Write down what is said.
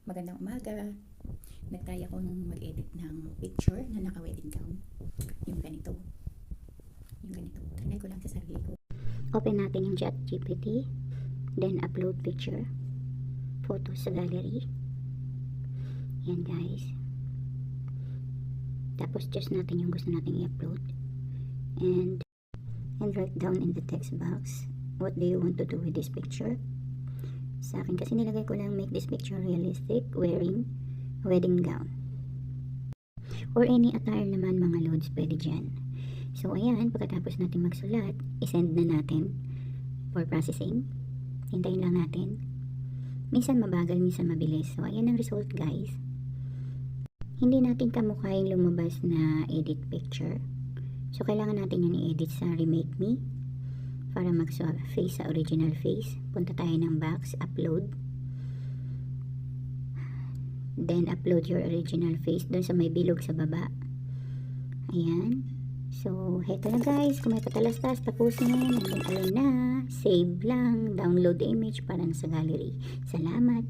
Magandang umaga. Nagtry akong mag-edit ng picture na naka-wedding gown. Yung ganito. Trinay ko lang sa sarili ko. Open natin yung ChatGPT. Then upload picture. Photos sa gallery. Yan guys. Tapos choose natin yung gusto nating i-upload. And write down in the text box. What do you want to do with this picture? Sa akin kasi nilagay ko lang make this picture realistic wearing a wedding gown. Or any attire naman mga loads, pwede dyan. So ayan, pagkatapos natin magsulat, isend na natin for processing. Hintayin lang natin. Minsan mabagal, minsan mabilis. So ayan ang result guys. Hindi natin kamukha yung lumabas na edit picture. So kailangan natin yun i-edit sa Remake Me. Para mag-swap face sa original face, punta tayo ng box, upload. Then upload your original face doon sa may bilog sa baba. Ayan. So, heto na guys. Kung may patalastas, tapusin. And then, alin na. Save lang. Download the image para sa gallery. Salamat.